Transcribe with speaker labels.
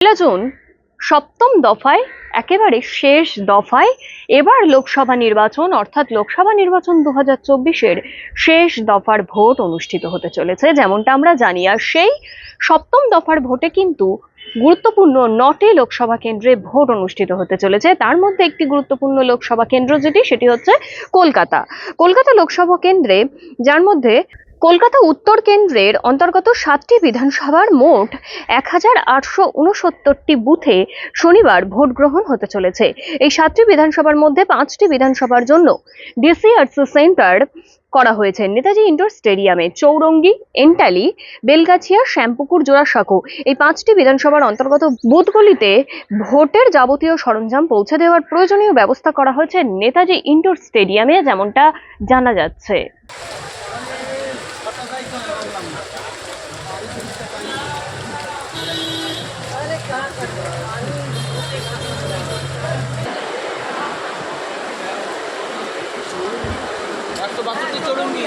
Speaker 1: June সপ্তম দফায় একেবারে শেষ দফায় এবার লোকসভা নির্বাচন অর্থাৎ লোকসভা নির্বাচন 2024-এর শেষ দফার ভোট অনুষ্ঠিত হতে চলেছে যেমনটা আমরা জানি। আর সেই সপ্তম দফার ভোটে কিন্তু গুরুত্বপূর্ণ 9টি লোকসভা কেন্দ্রে ভোট অনুষ্ঠিত হতে চলেছে। তার মধ্যে একটি গুরুত্বপূর্ণ লোকসভা কেন্দ্র সেটি হচ্ছে কলকাতা লোকসভা কেন্দ্রে, যার মধ্যে কলকাতা উত্তর কেন্দ্রের অন্তর্গত 7টি বিধানসভার মোট 1869টি বুথে শনিবার ভোট গ্রহণ হতে চলেছে। এই 7টি বিধানসভার মধ্যে 5টি বিধানসভার জন্য ডিসিআরসি সেন্টার করা হয়েছে নেতাজি ইন্ডোর স্টেডিয়ামে। চৌরঙ্গি, এন্টালি, বেলগাছিয়া, শ্যামপুকুর, জোড়াসাঁকো এই 5টি বিধানসভার অন্তর্গত বুথগুলিতে ভোটের যাবতীয় সরঞ্জাম পৌঁছে দেওয়ার প্রয়োজনীয় ব্যবস্থা করা হয়েছে নেতাজি ইন্ডোর স্টেডিয়ামে, যেমনটা জানা যাচ্ছে।
Speaker 2: চৌরঙ্গি